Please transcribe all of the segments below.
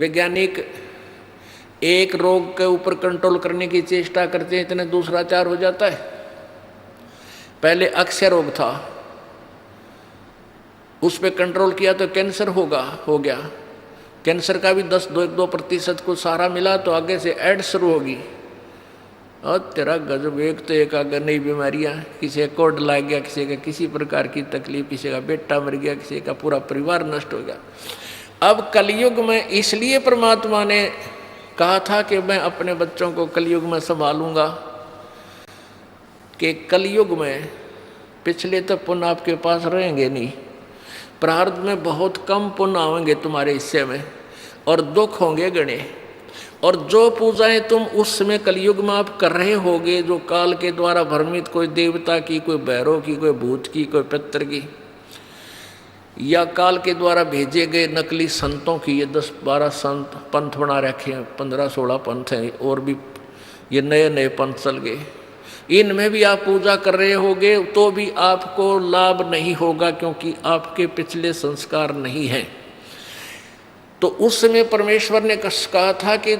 वैज्ञानिक एक रोग के ऊपर कंट्रोल करने की चेष्टा करते हैं, इतने दूसरा चार हो जाता है। पहले अक्षय रोग था, उस पर कंट्रोल किया तो कैंसर हो गया। कैंसर का भी 2% को सहारा मिला तो आगे से एड्स शुरू होगी। और तेरा गजब, एक तो एक आगे नई बीमारियां, किसी का कोड लग गया, किसी का किसी प्रकार की तकलीफ, किसी का बेटा मर गया, किसी का पूरा परिवार नष्ट हो गया। अब कलयुग में इसलिए परमात्मा ने कहा था कि मैं अपने बच्चों को कलयुग में संभालूंगा, कि कलयुग में पिछले तो पुण्य आपके पास रहेंगे नहीं, प्रारब्ध में बहुत कम पुण्य आएंगे तुम्हारे हिस्से में और दुख होंगे गणे। और जो पूजाएं तुम उस समय कलयुग में आप कर रहे होगे, जो काल के द्वारा भ्रमित, कोई देवता की, कोई भैरव की, कोई भूत की, कोई पितर की, या काल के द्वारा भेजे गए नकली संतों की, ये 10-12 संत पंथ बना रखे हैं, 15-16 पंथ हैं, और भी ये नए नए पंथ चल गए, इनमें भी आप पूजा कर रहे होगे तो भी आपको लाभ नहीं होगा, क्योंकि आपके पिछले संस्कार नहीं हैं। तो उस समय परमेश्वर ने कहा था कि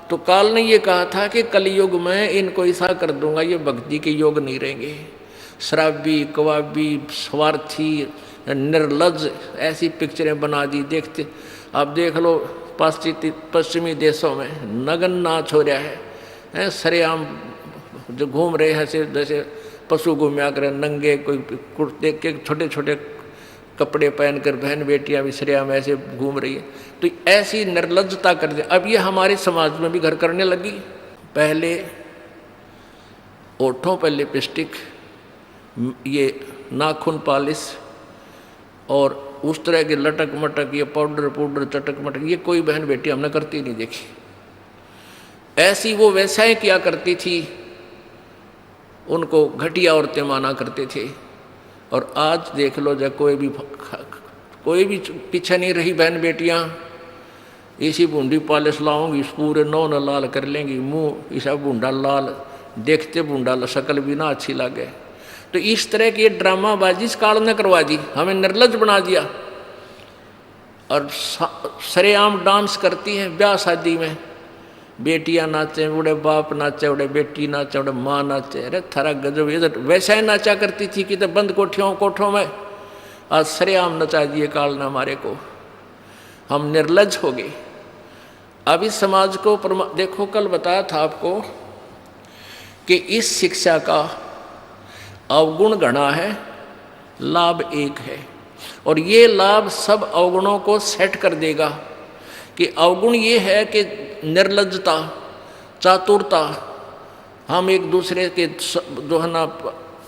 तो काल ने ये कहा था कि कलयुग में इनको ऐसा कर दूंगा, ये भक्ति के योग नहीं रहेंगे, शराबी, कवाबी, स्वार्थी, निर्लज, ऐसी पिक्चरें बना दी। देखते आप देख लो पश्चिमी देशों में नगन नाच हो रहा है, सरेआम जो घूम रहे हैं जैसे पशु घूमया करें, नंगे, कोई कुर्ते के छोटे छोटे कपड़े पहनकर बहन बेटियां भी सरेआम ऐसे घूम रही है। तो ऐसी निर्लज्जता कर दे। अब ये हमारे समाज में भी घर करने लगी। पहले ओठों पर लिपस्टिक, ये नाखून पॉलिश और उस तरह के लटक मटक, ये पाउडर चटक मटक, ये कोई बहन बेटी हमने करती नहीं देखी। ऐसी वो वैसाएं किया करती थी, उनको घटिया औरतें माना करते थे। और आज देख लो, जब कोई भी पीछे नहीं रही बहन बेटियां, इसी बूंदी पॉलिश लाऊंगी, पूरे नौ न लाल कर लेंगी, मुंह ऐसा बूंदा लाल, देखते बूंदा शक्ल भी ना अच्छी लगे। तो इस तरह की ड्रामाबाजी इस काल ने करवा दी, हमें निर्लज बना दिया। और सरेआम डांस करती हैं ब्याह शादी में, बेटियां नाचे, बूढ़े बाप नाचे, बूढ़े बेटी नाचे, बूढ़े माँ नाचे। अरे थारा गजब, ये तो वैसा ही नाचा करती थी कि तो बंद कोठों में, आज सरेआम नचा दिए काल ने हमारे को, हम निर्लज हो गए। अब इस समाज को देखो, कल बताया था आपको कि इस शिक्षा का अवगुण गणा है, लाभ एक है, और ये लाभ सब अवगुणों को सेट कर देगा। कि अवगुण ये है कि निर्लज्जता, चातुरता, हम एक दूसरे के जो है ना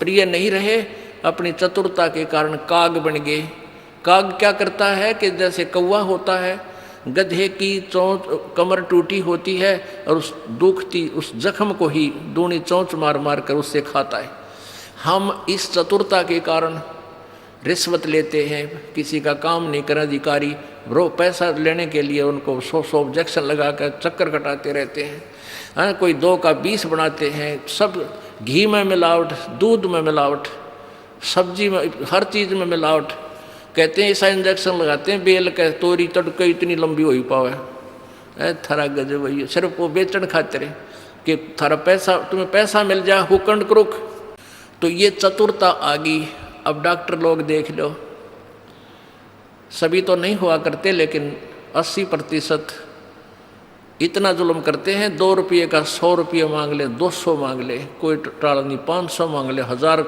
प्रिय नहीं रहे, अपनी चतुरता के कारण काग बन गए। काग क्या करता है कि जैसे कौवा होता है, गधे की कमर टूटी होती है और उस दुखती उस जख्म को ही दूनी चोंच मार मार कर उससे खाता है। हम इस चतुरता के कारण रिश्वत लेते हैं, किसी का काम नहीं कर अधिकारी, वो पैसा लेने के लिए उनको 100 ऑब्जेक्शन लगा कर चक्कर कटाते रहते हैं। कोई 2 का 20 बनाते हैं, सब घी में मिलावट, दूध में मिलावट, सब्जी में, हर चीज़ में मिलावट। कहते हैं ऐसा इंजेक्शन लगाते हैं, बेल का तोरी तड़के इतनी लंबी हो ही पावे। थारा गजब वही, सिर्फ वो बेचन खातिर कि थारा पैसा, तुम्हें पैसा मिल जाए, हुकंड क्रुक। तो ये चतुरता आ गई। अब डॉक्टर लोग देख लो, सभी तो नहीं हुआ करते, लेकिन 80% इतना जुल्म करते हैं। 2 रुपये का 100 रुपये मांग ले, 200 मांग ले, कोई टाल नहीं, 500 मांग ले, 1000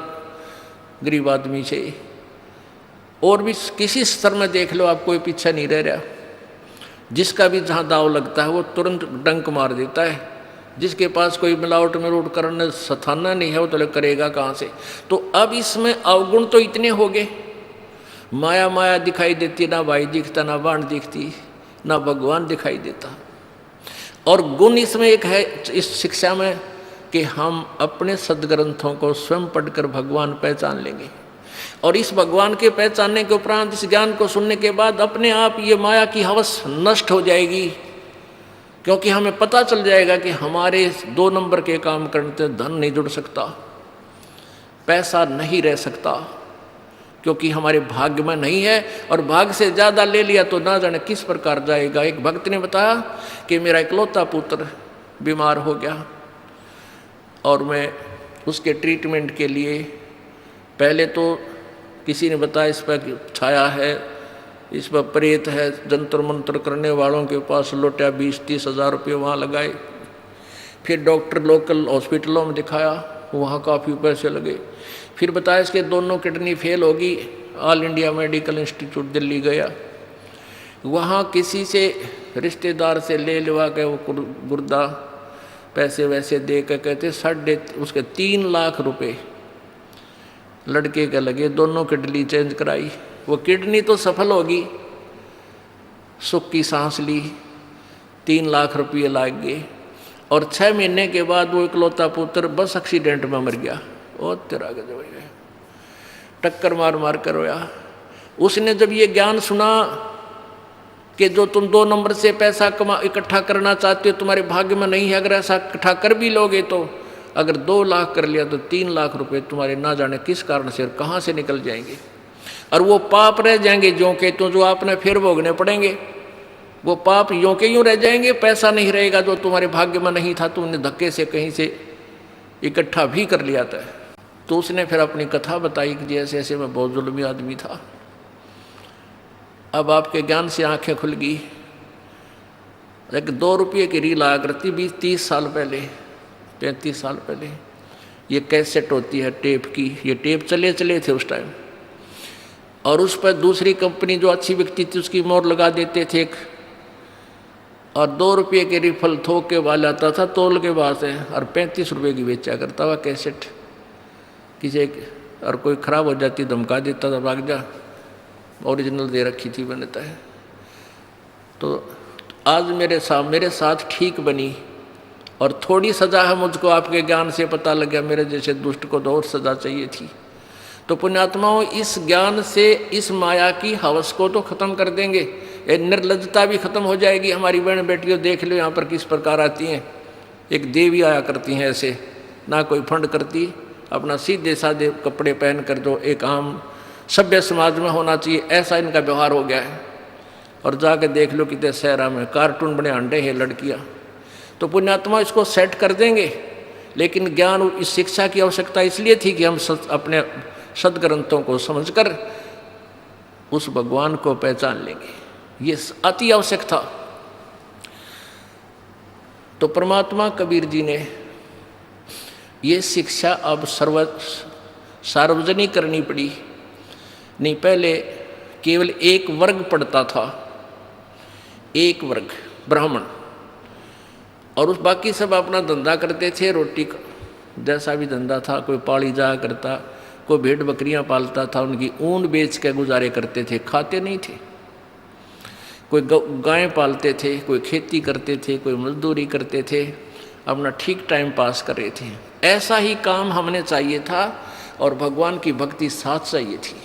गरीब आदमी से। और भी किसी स्तर में देख लो, आप कोई पीछा नहीं रह रहा। जिसका भी जहाँ दाव लगता है वो तुरंत डंक मार देता है। जिसके पास कोई मिलावट में रोट करने सथाना नहीं है, वो तो करेगा कहाँ से। तो अब इसमें अवगुण तो इतने हो गए, माया दिखाई देती, ना भाई दिखता, ना बाण दिखती, ना भगवान दिखाई देता। और गुण इसमें एक है इस शिक्षा में कि हम अपने सदग्रंथों को स्वयं पढ़कर भगवान पहचान लेंगे। और इस भगवान के पहचानने के उपरांत, इस ज्ञान को सुनने के बाद अपने आप ये माया की हवस नष्ट हो जाएगी। क्योंकि हमें पता चल जाएगा कि हमारे 2 नंबर के काम करने से धन नहीं जुड़ सकता, पैसा नहीं रह सकता, क्योंकि हमारे भाग्य में नहीं है, और भाग्य से ज़्यादा ले लिया तो ना जाने किस प्रकार जाएगा। एक भक्त ने बताया कि मेरा इकलौता पुत्र बीमार हो गया और मैं उसके ट्रीटमेंट के लिए पहले तो किसी ने बताया इस पर छाया है, इस पर प्रेत है, जंतर मंत्र करने वालों के पास लौटा 20-30 हज़ार रुपये वहाँ लगाए। फिर डॉक्टर लोकल हॉस्पिटलों में दिखाया, वहाँ काफ़ी पैसे लगे। फिर बताया इसके दोनों किडनी फेल होगी। All India medical institute Delhi गया, वहाँ किसी से रिश्तेदार से ले लिवा के वो गुर्दा पैसे वैसे दे के कहते उसके 3 लाख रुपए लड़के के लगे, दोनों किडनी चेंज कराई। वो किडनी तो सफल होगी, सुख की सांस ली, 3 लाख रुपये लाग गए, और 6 महीने के बाद वो इकलौता पुत्र बस एक्सीडेंट में मर गया। और तेरा गजब है, टक्कर मार मार कर रोया। उसने जब ये ज्ञान सुना कि जो तुम 2 नंबर से पैसा इकट्ठा करना चाहते हो तुम्हारे भाग्य में नहीं है, अगर ऐसा इकट्ठा कर भी लोगे तो अगर 2 लाख कर लिया तो 3 लाख रुपए तुम्हारे ना जाने किस कारण से और कहाँ से निकल जाएंगे, और वो पाप रह जाएंगे ज्यों के तो जो आपने फिर भोगने पड़ेंगे। वो पाप यों के यूँ रह जाएंगे, पैसा नहीं रहेगा जो तुम्हारे भाग्य में नहीं था, तुमने धक्के से कहीं से इकट्ठा भी कर लिया था। तो उसने फिर अपनी कथा बताई कि ऐसे ऐसे मैं बहुत जुल्मी आदमी था। अब आपके ज्ञान से आंखें खुल गई। एक 2 रुपये की रील आया करती 20-30 साल पहले, 35 साल पहले। ये कैसेट होती है टेप की, ये टेप चले थे उस टाइम, और उस पर दूसरी कंपनी जो अच्छी बिकती थी उसकी मोहर लगा देते थे और 2 रुपये के रिफल थोक के वाला आता था तोल के बाद से, और 35 रुपये की बेचा करता हुआ कैसेट। किसी और कोई ख़राब हो जाती धमका देता था, भाग जा, ओरिजिनल दे रखी थी बनता है। तो आज मेरे साथ ठीक बनी, और थोड़ी सज़ा है मुझको आपके ज्ञान से पता लग गया, मेरे जैसे दुष्ट को तो और सज़ा चाहिए थी। तो पुण्यात्माओं, इस ज्ञान से इस माया की हवस को तो ख़त्म कर देंगे, ये निर्लज्जता भी ख़त्म हो जाएगी। हमारी बहन बेटियों देख लो यहाँ पर किस प्रकार आती हैं, एक देवी आया करती हैं ऐसे, ना कोई फंड करती, अपना सीधे साधे कपड़े पहन कर जो एक आम सभ्य समाज में होना चाहिए ऐसा इनका व्यवहार हो गया है। और जाके देख लो कितने शहरा में कार्टून बने अंडे हैं लड़कियाँ। तो पुण्यात्मा इसको सेट कर देंगे, लेकिन ज्ञान इस शिक्षा की आवश्यकता इसलिए थी कि हम अपने सदग्रंथों को समझकर उस भगवान को पहचान लेंगे, ये अति आवश्यक था। तो परमात्मा कबीर जी ने ये शिक्षा अब सार्वजनिक करनी पड़ी। नहीं, पहले केवल एक वर्ग पढ़ता था, एक वर्ग ब्राह्मण, और उस बाकी सब अपना धंधा करते थे, रोटी का जैसा भी धंधा था, कोई पाली जाया करता, कोई भेड़ बकरियां पालता था, उनकी ऊन बेच के गुजारे करते थे, खाते नहीं थे। कोई गाय पालते थे, कोई खेती करते थे, कोई मजदूरी करते थे, अपना ठीक टाइम पास कर रहे थे। ऐसा ही काम हमने चाहिए था, और भगवान की भक्ति साथ चाहिए थी।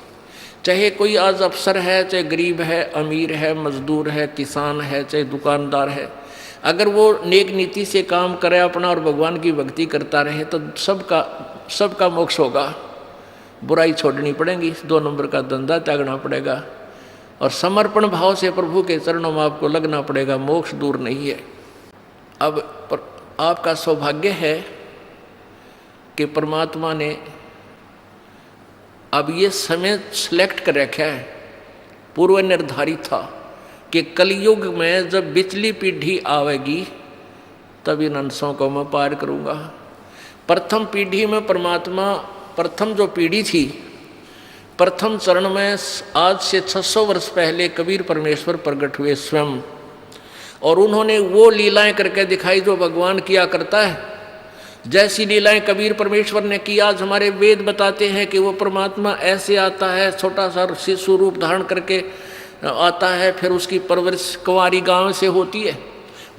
चाहे कोई आज अफसर है, चाहे गरीब है, अमीर है, मजदूर है, किसान है, चाहे दुकानदार है, अगर वो नेक नीति से काम करे अपना और भगवान की भक्ति करता रहे तो सबका मोक्ष होगा। बुराई छोड़नी पड़ेगी, 2 नंबर का धंधा त्यागना पड़ेगा, और समर्पण भाव से प्रभु के चरणों में आपको लगना पड़ेगा। मोक्ष दूर नहीं है। अब आपका सौभाग्य है कि परमात्मा ने अब ये समय सिलेक्ट कर रखा है, पूर्व निर्धारित था कि कलयुग में जब बिचली पीढ़ी आवेगी तब इन अंशों को मैं पार करूँगा। प्रथम पीढ़ी में परमात्मा, प्रथम जो पीढ़ी थी, प्रथम चरण में आज से 600 वर्ष पहले कबीर परमेश्वर प्रकट हुए स्वयं, और उन्होंने वो लीलाएं करके दिखाई जो भगवान किया करता है। जैसी लीलाएं कबीर परमेश्वर ने की, आज हमारे वेद बताते हैं कि वो परमात्मा ऐसे आता है, छोटा सा शिशु रूप धारण करके आता है, फिर उसकी परवरिश कुंवारी गांव से होती है,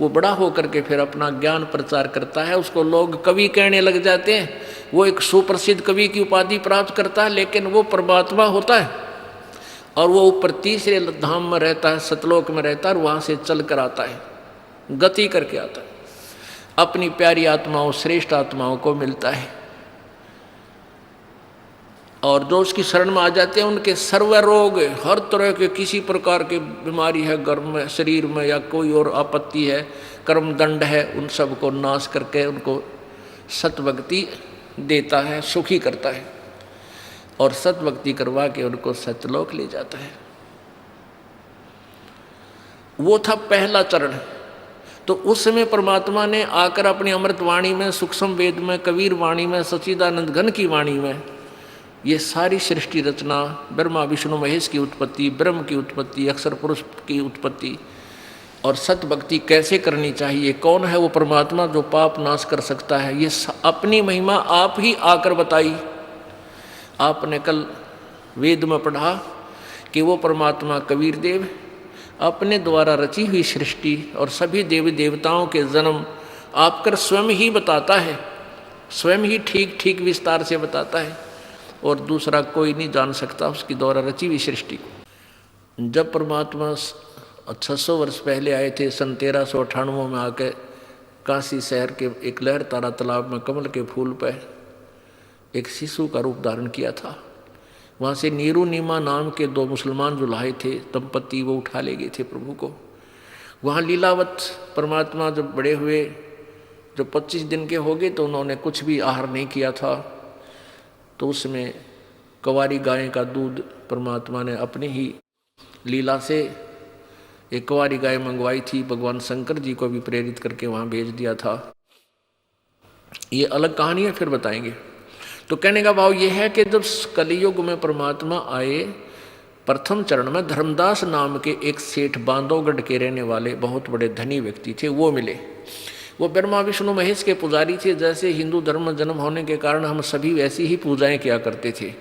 वो बड़ा होकर के फिर अपना ज्ञान प्रचार करता है, उसको लोग कवि कहने लग जाते हैं, वो एक सुप्रसिद्ध कवि की उपाधि प्राप्त करता है, लेकिन वो परमात्मा होता है, और वो ऊपर तीसरे धाम में रहता है, सतलोक में रहता है, और वहाँ से चल कर आता है, गति करके आता है, अपनी प्यारी आत्माओं, श्रेष्ठ आत्माओं को मिलता है। और जो उसकी शरण में आ जाते हैं उनके सर्व रोग, हर तरह के किसी प्रकार की बीमारी है गर्भ में, शरीर में, या कोई और आपत्ति है, कर्म दंड है, उन सब को नाश करके उनको सतभक्ति देता है, सुखी करता है और सतभक्ति करवा के उनको सत्यलोक ले जाता है। वो था पहला चरण। तो उस समय परमात्मा ने आकर अपनी अमृत वाणी में, सूक्ष्म वेद में, कबीर वाणी में, सच्चिदानंद घन की वाणी में ये सारी सृष्टि रचना, ब्रह्मा विष्णु महेश की उत्पत्ति, ब्रह्म की उत्पत्ति, अक्षर पुरुष की उत्पत्ति और सतभक्ति कैसे करनी चाहिए, कौन है वो परमात्मा जो पाप नाश कर सकता है, ये अपनी महिमा आप ही आकर बताई। आपने कल वेद में पढ़ा कि वो परमात्मा कबीर देव अपने द्वारा रची हुई सृष्टि और सभी देवी देवताओं के जन्म आपकर स्वयं ही बताता है, स्वयं ही ठीक ठीक विस्तार से बताता है और दूसरा कोई नहीं जान सकता उसकी द्वारा रची हुई सृष्टि को। जब परमात्मा 600 वर्ष पहले आए थे, सन 1398 में आके काशी शहर के एक लहर तारा तालाब में कमल के फूल पर एक शिशु का रूप धारण किया था। वहाँ से नीरू नीमा नाम के 2 मुसलमान जो लाए थे दंपति, वो उठा ले गए थे प्रभु को। वहाँ लीलावत परमात्मा जब बड़े हुए, जो 25 दिन के हो गए, तो उन्होंने कुछ भी आहार नहीं किया था। तो उसमें कंवारी गाय का दूध परमात्मा ने अपनी ही लीला से एक कंवारी गाय मंगवाई थी, भगवान शंकर जी को भी प्रेरित करके वहाँ भेज दिया था। ये अलग कहानी है, फिर बताएंगे। तो कहने का भाव ये है कि जब कलियुग में परमात्मा आए, प्रथम चरण में धर्मदास नाम के एक सेठ बांधवगढ़ के रहने वाले बहुत बड़े धनी व्यक्ति थे, वो मिले। वो ब्रह्मा विष्णु महेश के पुजारी थे। जैसे हिंदू धर्म में जन्म होने के कारण हम सभी वैसी ही पूजाएं किया करते थे,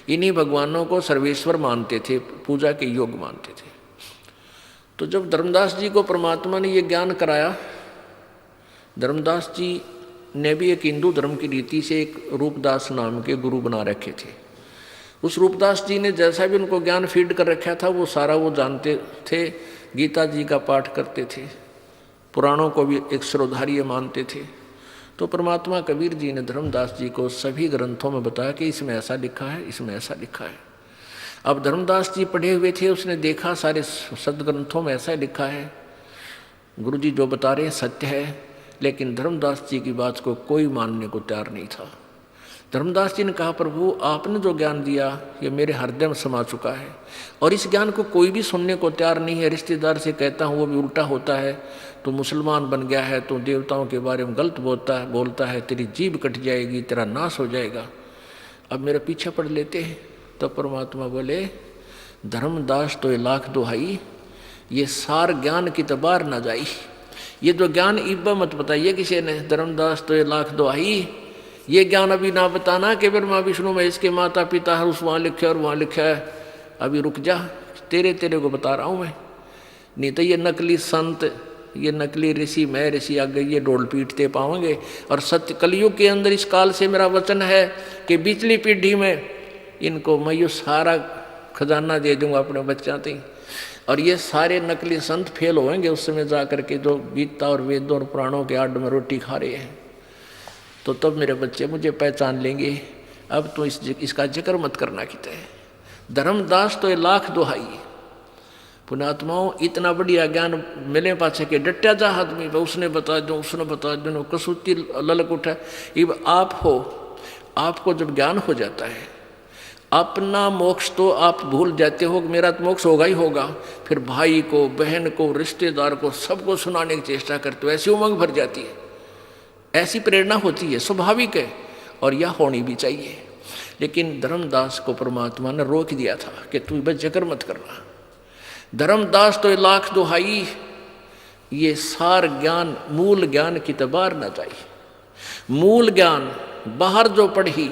इन्हीं भगवानों को सर्वेश्वर मानते थे, पूजा के योग मानते थे। तो जब धर्मदास जी को परमात्मा ने ये ज्ञान कराया, धर्मदास जी ने भी एक हिंदू धर्म की रीति से एक रूपदास नाम के गुरु बना रखे थे। उस रूपदास जी ने जैसा भी उनको ज्ञान फीड कर रखा था वो सारा वो जानते थे। गीता जी का पाठ करते थे, पुराणों को भी एक श्रोधार्य मानते थे। तो परमात्मा कबीर जी ने धर्मदास जी को सभी ग्रंथों में बताया कि इसमें ऐसा लिखा है, इसमें ऐसा लिखा है। अब धर्मदास जी पढ़े हुए थे, उसने देखा सारे सदग्रंथों में ऐसा लिखा है, गुरु जी जो बता रहे हैं सत्य है। लेकिन धर्मदास जी की बात को कोई मानने को तैयार नहीं था। धर्मदास जी ने कहा, प्रभु आपने जो ज्ञान दिया ये मेरे हृदय में समा चुका है और इस ज्ञान को कोई भी सुनने को तैयार नहीं है। रिश्तेदार से कहता हूँ वो भी उल्टा होता है, तो मुसलमान बन गया है, तो देवताओं के बारे में गलत बोलता है, तेरी जीभ कट जाएगी, तेरा नाश हो जाएगा, अब मेरा पीछे पड़ लेते हैं। तो परमात्मा बोले, धर्मदास तो ये लाख दुहाई, ये सार ज्ञान की तबार ना जाई। ये जो ज्ञान इब्बा मत बताइए किसी ने, धर्मदास तो ये लाख दुहाई, ये ज्ञान अभी ना बताना कि ब्रह्मा विष्णु में इसके माता पिता है, उस वहाँ लिखा है और वहाँ लिखा है, अभी रुक जा, तेरे को बता रहा हूँ मैं। नहीं तो ये नकली संत, ये नकली ऋषि, मैं ऋषि आगे ये डोल पीटते पाओगे। और सत्य कलयुग के अंदर इस काल से मेरा वचन है कि पिछली पीढ़ी में इनको मैं ये सारा खजाना दे दूंगा अपने बच्चा तक, और ये सारे नकली संत फेल होंगे उस समय जा करके जो गीता और वेदों और पुराणों के आड़ में रोटी खा रहे हैं। तो तब मेरे बच्चे मुझे पहचान लेंगे। अब तो इसका जिक्र मत करना किते है। धर्मदास तो ये लाख दुहाई, पुण्यात्माओं इतना बढ़िया ज्ञान मिले पाछे के डट्या जा आदमी, उसने बता दो, उसने बता दो, कसूती ललक उठा। अब आप हो, आपको जब ज्ञान हो जाता है, अपना मोक्ष तो आप भूल जाते हो कि मेरा तो मोक्ष होगा ही होगा, फिर भाई को, बहन को, रिश्तेदार को, सबको सुनाने की चेष्टा करते हो, ऐसी उमंग भर जाती है, ऐसी प्रेरणा होती है, स्वाभाविक है और यह होनी भी चाहिए। लेकिन धर्मदास को परमात्मा ने रोक दिया था कि तू बस जिक्र मत करना। धर्मदास तो लाख दुहाई, ये सार ज्ञान, मूल ज्ञान की तबार न जाई। मूल ज्ञान बाहर जो पढ़ी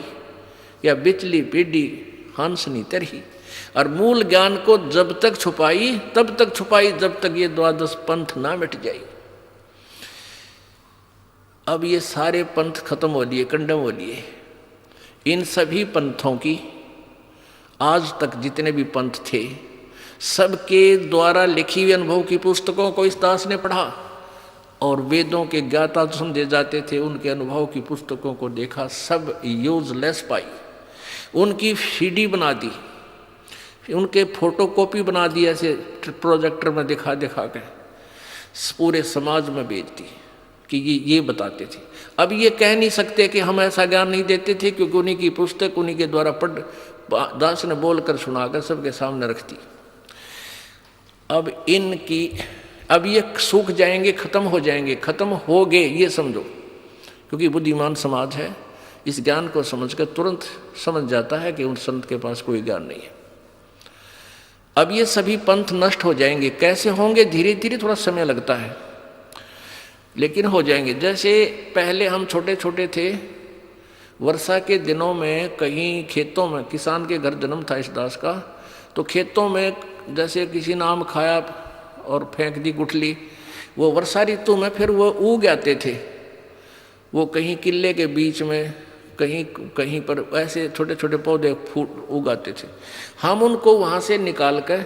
या बिचली पीढ़ी हंस नहीं तरही, और मूल ज्ञान को जब तक छुपाई तब तक छुपाई जब तक ये द्वादश पंथ ना मिट जाए। अब ये सारे पंथ खत्म हो लिए, कंडम हो लिए। इन सभी पंथों की आज तक जितने भी पंथ थे सबके द्वारा लिखी हुई अनुभव की पुस्तकों को इस दास ने पढ़ा, और वेदों के ज्ञाता समझे जाते थे उनके अनुभव की पुस्तकों को देखा, सब यूजलेस पाई। उनकी सीडी बना दी, उनके फोटोकॉपी बना दी, ऐसे प्रोजेक्टर में दिखा दिखा के पूरे समाज में भेज दी कि ये बताते थे। अब ये कह नहीं सकते कि हम ऐसा ज्ञान नहीं देते थे, क्योंकि उन्हीं की पुस्तक उन्हीं के द्वारा दास ने बोलकर सुनाकर सबके सामने रख दी। अब ये सूख जाएंगे, खत्म हो जाएंगे, खत्म हो गए ये समझो, क्योंकि बुद्धिमान समाज है, इस ज्ञान को समझकर तुरंत समझ जाता है कि उन संत के पास कोई ज्ञान नहीं है। अब ये सभी पंथ नष्ट हो जाएंगे। कैसे होंगे? धीरे धीरे, थोड़ा समय लगता है, लेकिन हो जाएंगे। जैसे पहले हम छोटे छोटे थे, वर्षा के दिनों में कहीं खेतों में, किसान के घर जन्म था इस दास का, तो खेतों में जैसे किसी ने आम खाया और फेंक दी गुठली, वो वर्षा ऋतु में फिर वो उग आते थे, वो कहीं किले के बीच में, कहीं कहीं पर ऐसे छोटे छोटे पौधे फूट उगाते थे। हम उनको वहाँ से निकाल कर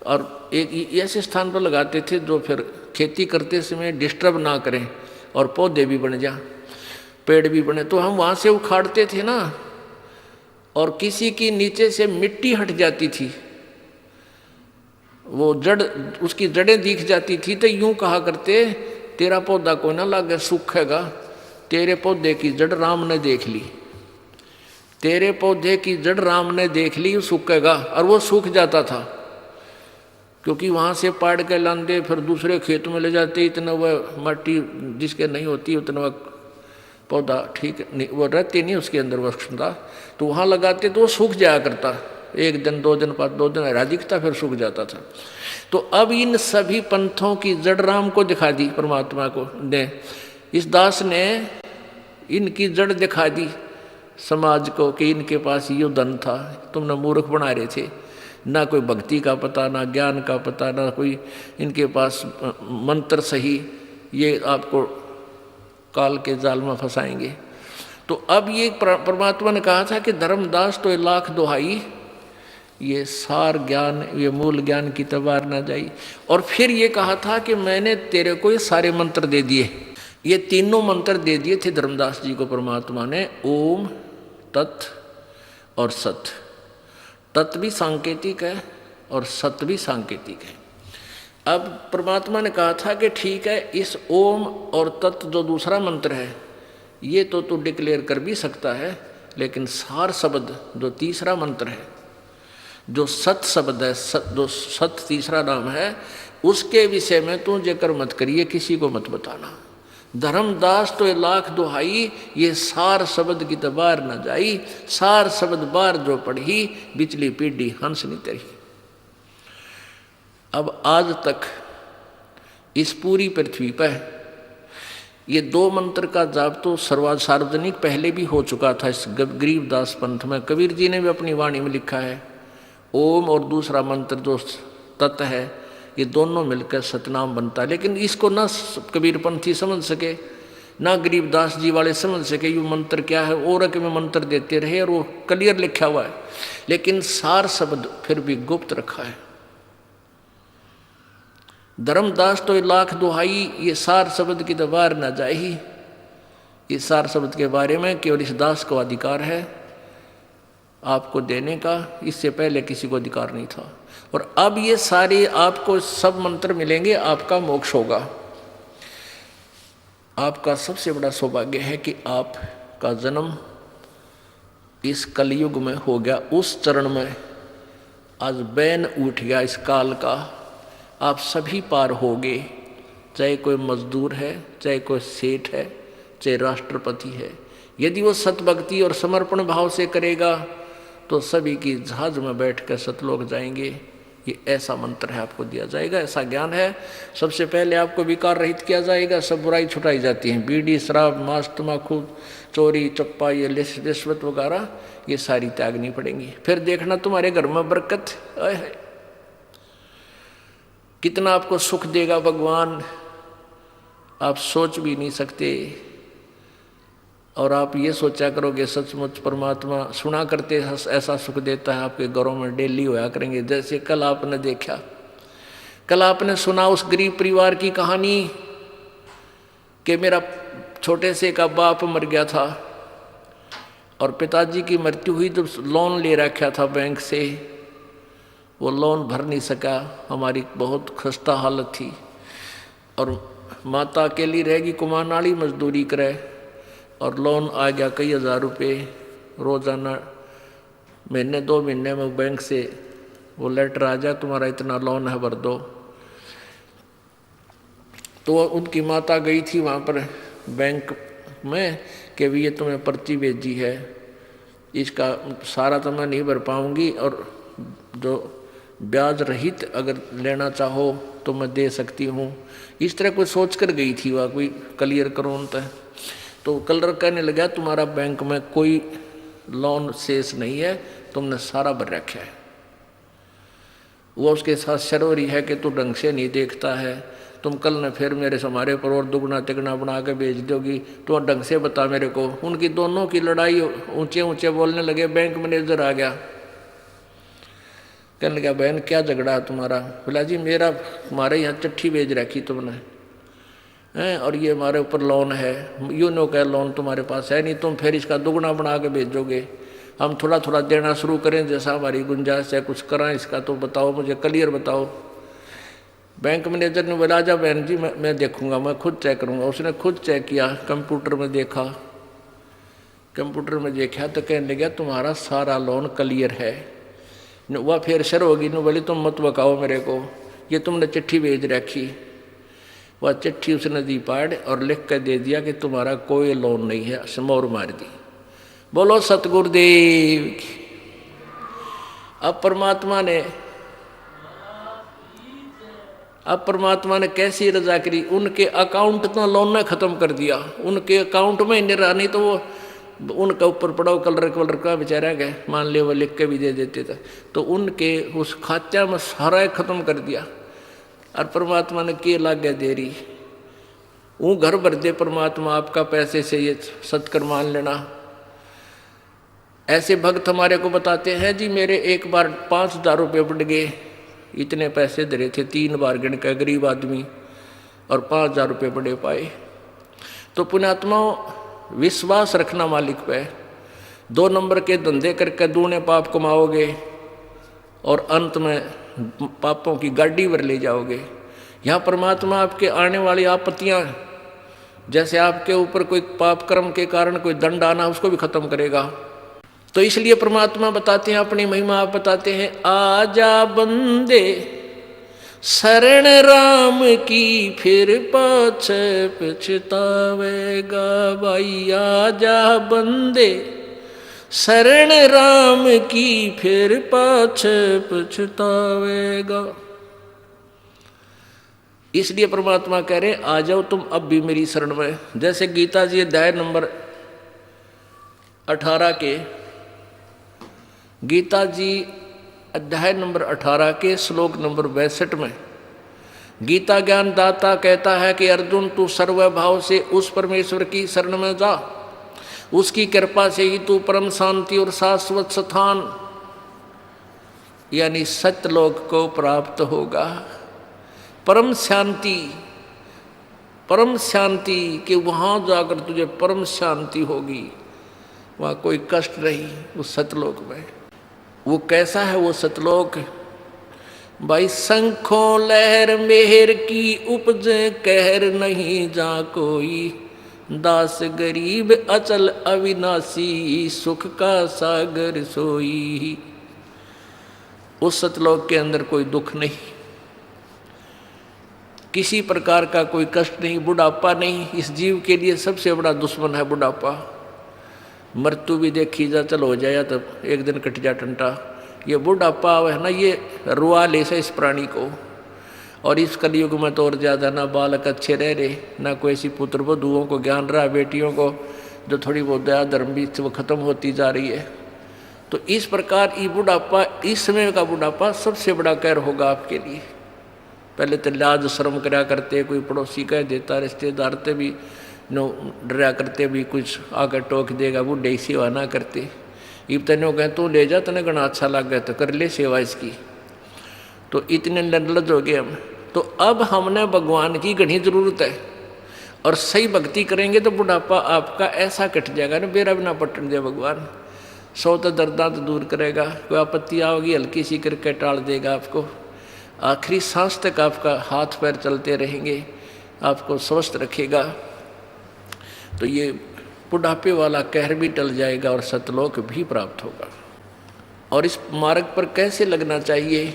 और एक ऐसे स्थान पर लगाते थे जो फिर खेती करते समय डिस्टर्ब ना करें और पौधे भी बन जा, पेड़ भी बने। तो हम वहाँ से उखाड़ते थे ना, और किसी की नीचे से मिट्टी हट जाती थी, वो जड़, उसकी जड़ें दिख जाती थी, तो यूं कहा करते, तेरा पौधा कोई ना लागे सूखेगा, तेरे पौधे की जड़ राम ने देख ली, तेरे पौधे की जड़ राम ने देख ली, सूखेगा। और वो सूख जाता था, क्योंकि वहाँ से पाड़ के लांदे फिर दूसरे खेत में ले जाते, इतना वह मट्टी जिसके नहीं होती उतना वह पौधा ठीक नहीं, वो रहती नहीं उसके अंदर वह क्षमता, तो वहाँ लगाते तो वो सूख जाया करता, 1 दिन 2 दिन बाद 2 दिन हरा दिखता, फिर सूख जाता था। तो अब इन सभी पंथों की जड़ राम को दिखा दी, परमात्मा को ने, इस दास ने इनकी जड़ दिखा दी समाज को कि इनके पास ये धन था, तुमने मूर्ख बना रहे थे, ना कोई भक्ति का पता, ना ज्ञान का पता, ना कोई इनके पास मंत्र सही, ये आपको काल के जाल में फंसाएंगे। तो अब ये परमात्मा ने कहा था कि धर्मदास तो 1,00,000 दोहाई, ये सार ज्ञान, ये मूल ज्ञान की तबार ना जाई। और फिर ये कहा था कि मैंने तेरे को ये सारे मंत्र दे दिए, ये तीनों मंत्र दे दिए थे धर्मदास जी को परमात्मा ने, ओम, तत् और सत। तत् भी सांकेतिक है और सत भी सांकेतिक है। अब परमात्मा ने कहा था कि ठीक है, इस ओम और तत् जो दूसरा मंत्र है ये तो तू डिक्लेयर कर भी सकता है, लेकिन सार शब्द जो तीसरा मंत्र है, जो सत शब्द है, जो सत तीसरा नाम है, उसके विषय में तू जिक्र मत करिए, किसी को मत बताना। धर्मदास तो 1,00,000 दोहाई, ये सार शब्द की तबार न जाई, सार शब्द बार जो पढ़ी, बिचली पीढ़ी हंस नहीं तरी। अब आज तक इस पूरी पृथ्वी पर ये 2 मंत्र का जाप तो सार्वजनिक पहले भी हो चुका था इस गरीबदास पंथ में। कबीर जी ने भी अपनी वाणी में लिखा है, ओम और दूसरा मंत्र जो तत् है, ये दोनों मिलकर सतनाम बनता है। लेकिन इसको ना कबीरपंथी समझ सके, ना गरीबदास जी वाले समझ सके ये मंत्र क्या है, और के में मंत्र देते रहे और वो क्लियर लिखा हुआ है, लेकिन सार शब्द फिर भी गुप्त रखा है। धर्मदास तो 1,00,000 दोहाई, ये सार शब्द की दबार न जाही, इस सार शब्द के बारे में केवल इस दास को अधिकार है आपको देने का, इससे पहले किसी को अधिकार नहीं था। और अब ये सारे आपको सब मंत्र मिलेंगे, आपका मोक्ष होगा। आपका सबसे बड़ा सौभाग्य है कि आपका जन्म इस कलयुग में हो गया, उस चरण में आज बैन उठ गया इस काल का, आप सभी पार होगे, चाहे कोई मजदूर है, चाहे कोई सेठ है, चाहे राष्ट्रपति है। यदि वो सतभक्ति और समर्पण भाव से करेगा तो सभी की जहाज में बैठकर सतलोक जाएंगे। ये ऐसा मंत्र है, आपको दिया जाएगा, ऐसा ज्ञान है। सबसे पहले आपको विकार रहित किया जाएगा, सब बुराई छुटाई जाती है, बीड़ी, शराब, मांस, तम्बाकू, चोरी, चप्पा, ये रिश्वत वगैरह, ये सारी त्यागनी पड़ेंगी। फिर देखना तुम्हारे घर में बरकत है, कितना आपको सुख देगा भगवान, आप सोच भी नहीं सकते। और आप ये सोचा करोगे सचमुच परमात्मा सुना करते ऐसा सुख देता है, आपके घरों में डेली होया करेंगे। जैसे कल आपने देखा, कल आपने सुना उस गरीब परिवार की कहानी कि मेरा छोटे से का बाप मर गया था और पिताजी की मृत्यु हुई तो लोन ले रखा था बैंक से, वो लोन भर नहीं सका, हमारी बहुत खस्ता हालत थी। और माता अकेली रहेगी, कुमार वाली मजदूरी करे, और लोन आ गया कई हज़ार रुपये रोज़ाना, महीने 2 महीने में बैंक से वो लेटर आ जाए तुम्हारा इतना लोन है भर दो। तो उनकी माता गई थी वहाँ पर बैंक में कि भी ये तुम्हें पर्ची भेजी है, इसका सारा तो मैं नहीं भर पाऊँगी, और जो ब्याज रहित अगर लेना चाहो तो मैं दे सकती हूँ। इस तरह कोई सोच कर गई थी वह, कोई क्लियर करो उनका। तो कलर कहने लगा तुम्हारा बैंक में कोई लोन शेष नहीं है, तुमने सारा भर रखा है। वो उसके साथ शरोरी है कि तू ढंग से नहीं देखता है, तुम कल न फिर मेरे हमारे पर और दुगना तिगना बना के बेच दोगी, तो ढंग से बता मेरे को। उनकी दोनों की लड़ाई, ऊंचे ऊंचे बोलने लगे। बैंक मैनेजर आ गया, कहने लगा बहन क्या झगड़ा है तुम्हारा? बोला जी मेरा हमारे यहाँ चिट्ठी भेज रखी तुमने हैं, और ये हमारे ऊपर लोन है, यूँ नो का लोन तुम्हारे पास है नहीं, तुम फिर इसका दुगना बना के भेजोगे, हम थोड़ा थोड़ा देना शुरू करें जैसा हमारी गुंजाइश है, कुछ करें इसका तो बताओ, मुझे क्लियर बताओ। बैंक मैनेजर ने बोला जा बहन जी मैं देखूंगा, मैं खुद चेक करूंगा। उसने खुद चेक किया, कंप्यूटर में देखा, कंप्यूटर में देखा तो कहने लगा तुम्हारा सारा लोन क्लियर है। वह फिर शर होगी, न बोली तुम मत बकाओ मेरे को, ये तुमने चिट्ठी भेज रखी। वह चिट्ठी उसने दी पाड़ और लिख कर दे दिया कि तुम्हारा कोई लोन नहीं है, मोहर मार दी। बोलो सतगुरुदेव की। अब परमात्मा ने कैसी रजा करी, उनके अकाउंट तो लोन ने खत्म कर दिया, उनके अकाउंट में नहीं तो वो उनका ऊपर पड़ाव कलर का बेचारा गए, मान लिया वो लिख के भी दे देते थे, तो उनके उस खात्या में सारा खत्म कर दिया। और परमात्मा ने के लागे देरी, वो घर भर दे परमात्मा आपका पैसे से, ये सत्कर मान लेना। ऐसे भक्त हमारे को बताते हैं जी मेरे एक बार 5,000 रुपये बढ़ गए, इतने पैसे धरे थे 3 बार गिन के गरीब आदमी, और 5,000 रुपये बड़े पाए। तो पुण्यात्मा विश्वास रखना मालिक पे, 2 नंबर के धंधे करके दूने पाप कमाओगे और अंत में पापों की गाड़ी भर ले जाओगे। यहाँ परमात्मा आपके आने वाली आपत्तियाँ, जैसे आपके ऊपर कोई पाप कर्म के कारण कोई दंड आना, उसको भी खत्म करेगा। तो इसलिए परमात्मा बताते हैं, अपनी महिमा आप बताते हैं, आजा बंदे शरण राम की फिर पाछे पछतावेगा। भाई आजा बंदे शरण राम की फिर पाछे पछतावेगा। इसलिए परमात्मा कह रहे आ जाओ तुम अब भी मेरी शरण में। जैसे गीता जी अध्याय नंबर 18 के, गीता जी अध्याय नंबर 18 के श्लोक नंबर 62 में गीता ज्ञान दाता कहता है कि अर्जुन तू सर्वभाव से उस परमेश्वर की शरण में जा, उसकी कृपा से ही तू परम शांति और शाश्वत स्थान यानी सत्यलोक को प्राप्त होगा। परम शांति कि वहाँ जाकर तुझे परम शांति होगी, वहाँ कोई कष्ट नहीं उस सतलोक में। वो कैसा है वो सतलोक? भाई शंखों लहर मेहर की उपजे कहर नहीं जा कोई, दास गरीब अचल अविनाशी सुख का सागर सोई। उस सतलोक के अंदर कोई दुख नहीं, किसी प्रकार का कोई कष्ट नहीं, बुढ़ापा नहीं। इस जीव के लिए सबसे बड़ा दुश्मन है बुढ़ापा। मृत्यु भी देखी जा, चल हो जाए तब एक दिन कट जा टंटा। ये बुढ़ापा है ना, ये रुआ ले से इस प्राणी को। और इस कलयुग में तो और ज़्यादा ना बालक अच्छे रह रहे, ना कोई ऐसी पुत्र वधुओं को ज्ञान रहा, बेटियों को जो थोड़ी बहुत दया धर्म भी वो खत्म होती जा रही है। तो इस प्रकार ये बुढ़ापा, इस समय का बुढ़ापा सबसे बड़ा कहर होगा आपके लिए। पहले तो लाज शर्म करा करते, कोई पड़ोसी कह देता, रिश्तेदार ते भी नो डरा करते, भी कुछ आकर टोक देगा, बूढ़े ही सेवा ना करते। इब तेनो कहें तू ले जा, तने घना अच्छा लग गया तो कर ले सेवा इसकी। तो इतने निर्लज हो गए हम। तो अब हमने भगवान की घनी जरूरत है। और सही भक्ति करेंगे तो बुढ़ापा आपका ऐसा कट जाएगा ना, बेरा भी ना पटन दे भगवान। 100 तो दर्दां तो दूर करेगा, कोई आपत्ति आओगी हल्की सी करके टाल देगा आपको। आखिरी सांस तक आपका हाथ पैर चलते रहेंगे, आपको स्वस्थ रखेगा। तो ये बुढ़ापे वाला कहर भी टल जाएगा और सतलोक भी प्राप्त होगा। और इस मार्ग पर कैसे लगना चाहिए,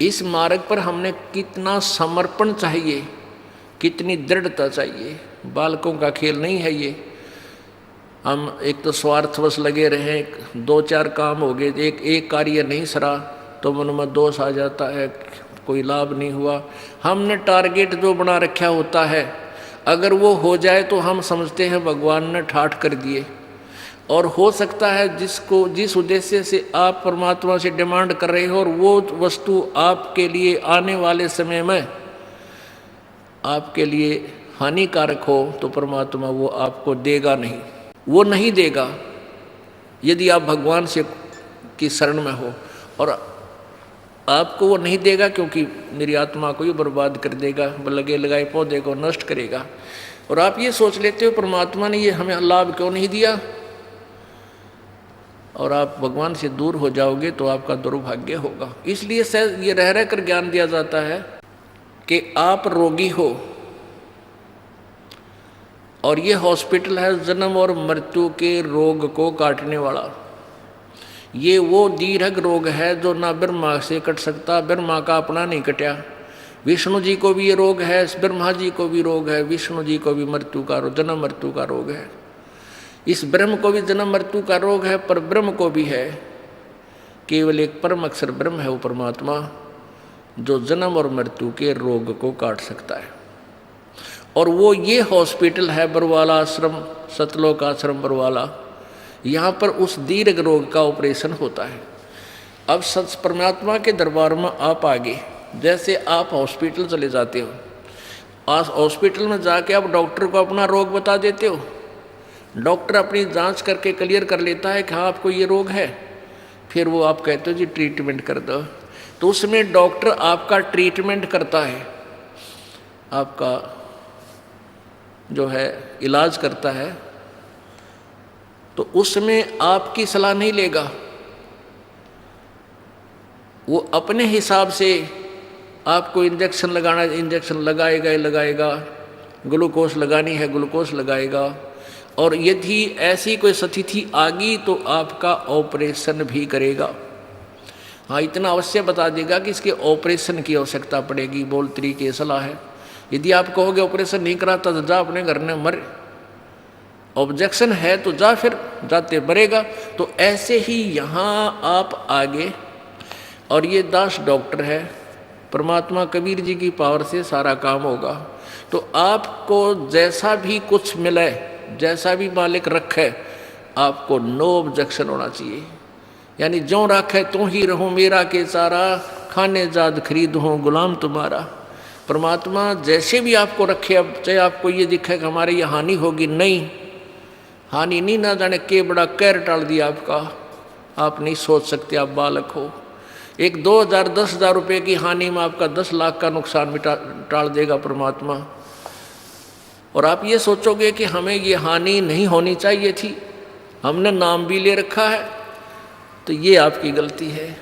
इस मार्ग पर हमने कितना समर्पण चाहिए, कितनी दृढ़ता चाहिए। बालकों का खेल नहीं है ये। हम एक तो स्वार्थवश लगे रहे, 2-4 काम हो गए, एक कार्य नहीं सरा तो मन में दोष आ जाता है, कोई लाभ नहीं हुआ। हमने टारगेट जो बना रखा होता है, अगर वो हो जाए तो हम समझते हैं भगवान ने ठाठ कर दिए। और हो सकता है जिस उद्देश्य से आप परमात्मा से डिमांड कर रहे हो और वो वस्तु आपके लिए आने वाले समय में आपके लिए हानिकारक हो, तो परमात्मा वो आपको देगा नहीं, वो नहीं देगा यदि आप भगवान से की शरण में हो। और आपको वो नहीं देगा क्योंकि मेरी आत्मा को ही बर्बाद कर देगा, लगे लगाए पौधे को नष्ट करेगा। और आप ये सोच लेते हो परमात्मा ने ये हमें लाभ क्यों नहीं दिया, और आप भगवान से दूर हो जाओगे तो आपका दुर्भाग्य होगा। इसलिए ये रह रह कर ज्ञान दिया जाता है कि आप रोगी हो और ये हॉस्पिटल है जन्म और मृत्यु के रोग को काटने वाला। ये वो दीर्घ रोग है जो ना ब्रह्मा से कट सकता, ब्रह्मा का अपना नहीं कटा। विष्णु जी को भी ये रोग है, ब्रह्मा जी को भी रोग है, विष्णु जी को भी मृत्यु का जन्म मृत्यु का रोग है। इस ब्रह्म को भी जन्म मृत्यु का रोग है, पर ब्रह्म को भी है। केवल एक परम अक्षर ब्रह्म है वो परमात्मा, जो जन्म और मृत्यु के रोग को काट सकता है। और वो ये हॉस्पिटल है बरवाला आश्रम, सतलोक आश्रम बरवाला। यहाँ पर उस दीर्घ रोग का ऑपरेशन होता है। अब सच परमात्मा के दरबार में आप आगे, जैसे आप हॉस्पिटल चले जाते हो, आज हॉस्पिटल में जाके आप डॉक्टर को अपना रोग बता देते हो, डॉक्टर अपनी जांच करके क्लियर कर लेता है कि हाँ आपको ये रोग है, फिर वो आप कहते हो जी ट्रीटमेंट कर दो। तो उसमें डॉक्टर आपका ट्रीटमेंट करता है, आपका जो है इलाज करता है, तो उसमें आपकी सलाह नहीं लेगा। वो अपने हिसाब से आपको इंजेक्शन लगाना है इंजेक्शन लगाएगा ही लगाएगा, ग्लूकोज लगानी है ग्लूकोज लगाएगा। और यदि ऐसी कोई स्थिति आ गई तो आपका ऑपरेशन भी करेगा। हाँ, इतना अवश्य बता देगा कि इसके ऑपरेशन की आवश्यकता पड़ेगी, बोल तरीके सलाह है। यदि आप कहोगे ऑपरेशन नहीं कराता तो जा अपने घर में मर, ऑब्जेक्शन है तो जा, फिर जाते मरेगा। तो ऐसे ही यहाँ आप आगे, और ये दास डॉक्टर है, परमात्मा कबीर जी की पावर से सारा काम होगा। तो आपको जैसा भी कुछ मिले, जैसा भी मालिक रखे, आपको नो ऑब्जेक्शन होना चाहिए। यानी जो रखे तो ही रहूं मेरा के सारा, खाने जाद खरीद हूँ गुलाम तुम्हारा। परमात्मा जैसे भी आपको रखे, अब चाहे आपको ये दिखे कि हमारे ये हानि होगी, नहीं, हानि नहीं, ना जाने के बड़ा कहर टाल दिया आपका, आप नहीं सोच सकते, आप बालक हो। एक 2,000 10,000 रुपये की हानि में आपका 10 लाख का नुकसान टाल देगा परमात्मा। और आप ये सोचोगे कि हमें ये हानि नहीं होनी चाहिए थी, हमने नाम भी ले रखा है, तो ये आपकी गलती है।